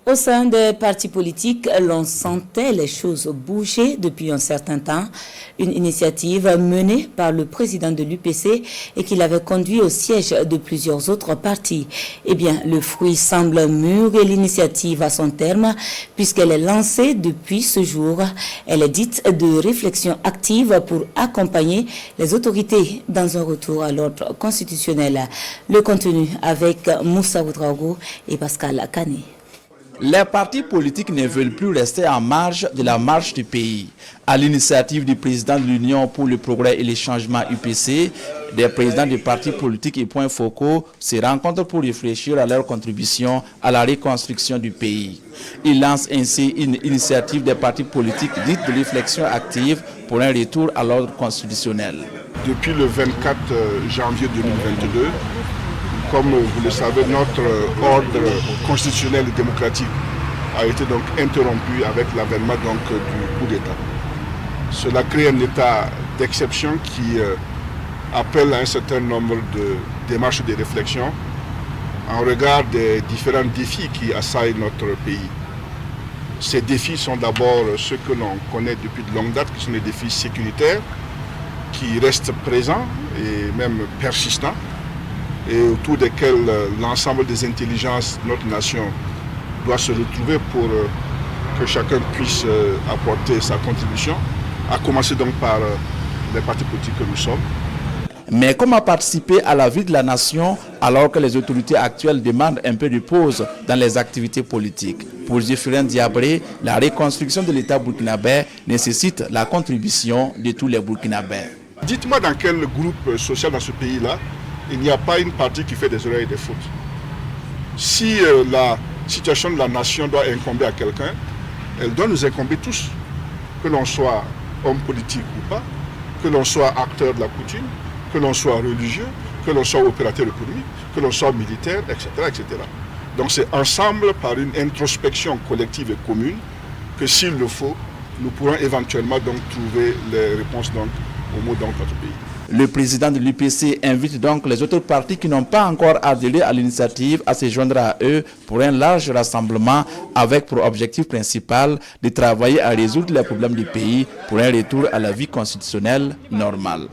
Au sein des partis politiques, l'on sentait les choses bouger depuis un certain temps. Une initiative menée par le président de l'UPC et qui l'avait conduit au siège de plusieurs autres partis. Eh bien, le fruit semble mûr et l'initiative à son terme puisqu'elle est lancée depuis ce jour. Elle est dite de réflexion active pour accompagner les autorités dans un retour à l'ordre constitutionnel. Le contenu avec Moussa Oudraogo et Pascal Kané. Les partis politiques ne veulent plus rester en marge de la marche du pays. À l'initiative du président de l'Union pour le progrès et les changements UPC, des présidents des partis politiques et points focaux se rencontrent pour réfléchir à leur contribution à la reconstruction du pays. Ils lancent ainsi une initiative des partis politiques dite de réflexion active pour un retour à l'ordre constitutionnel. Depuis le 24 janvier 2022, comme vous le savez, notre ordre constitutionnel et démocratique a été donc interrompu avec l'avènement du coup d'État. Cela crée un état d'exception qui appelle à un certain nombre de démarches et de réflexions en regard des différents défis qui assaillent notre pays. Ces défis sont d'abord ceux que l'on connaît depuis de longue date, qui sont les défis sécuritaires, qui restent présents et même persistants, et autour desquels l'ensemble des intelligences de notre nation doit se retrouver pour que chacun puisse apporter sa contribution, à commencer donc par les partis politiques que nous sommes. Mais comment participer à la vie de la nation alors que les autorités actuelles demandent un peu de pause dans les activités politiques? Pour Zéphirin Diabré, la reconstruction de l'État burkinabé nécessite la contribution de tous les Burkinabés. Dites-moi dans quel groupe social dans ce pays-là il n'y a pas une partie qui fait des erreurs et des fautes. Si la situation de la nation doit incomber à quelqu'un, elle doit nous incomber tous. Que l'on soit homme politique ou pas, que l'on soit acteur de la coutume, que l'on soit religieux, que l'on soit opérateur économique, que l'on soit militaire, etc., etc. Donc c'est ensemble, par une introspection collective et commune, que s'il le faut, nous pourrons éventuellement donc trouver les réponses aux maux de notre pays. Le président de l'UPC invite donc les autres partis qui n'ont pas encore adhéré à l'initiative à se joindre à eux pour un large rassemblement avec pour objectif principal de travailler à résoudre les problèmes du pays pour un retour à la vie constitutionnelle normale.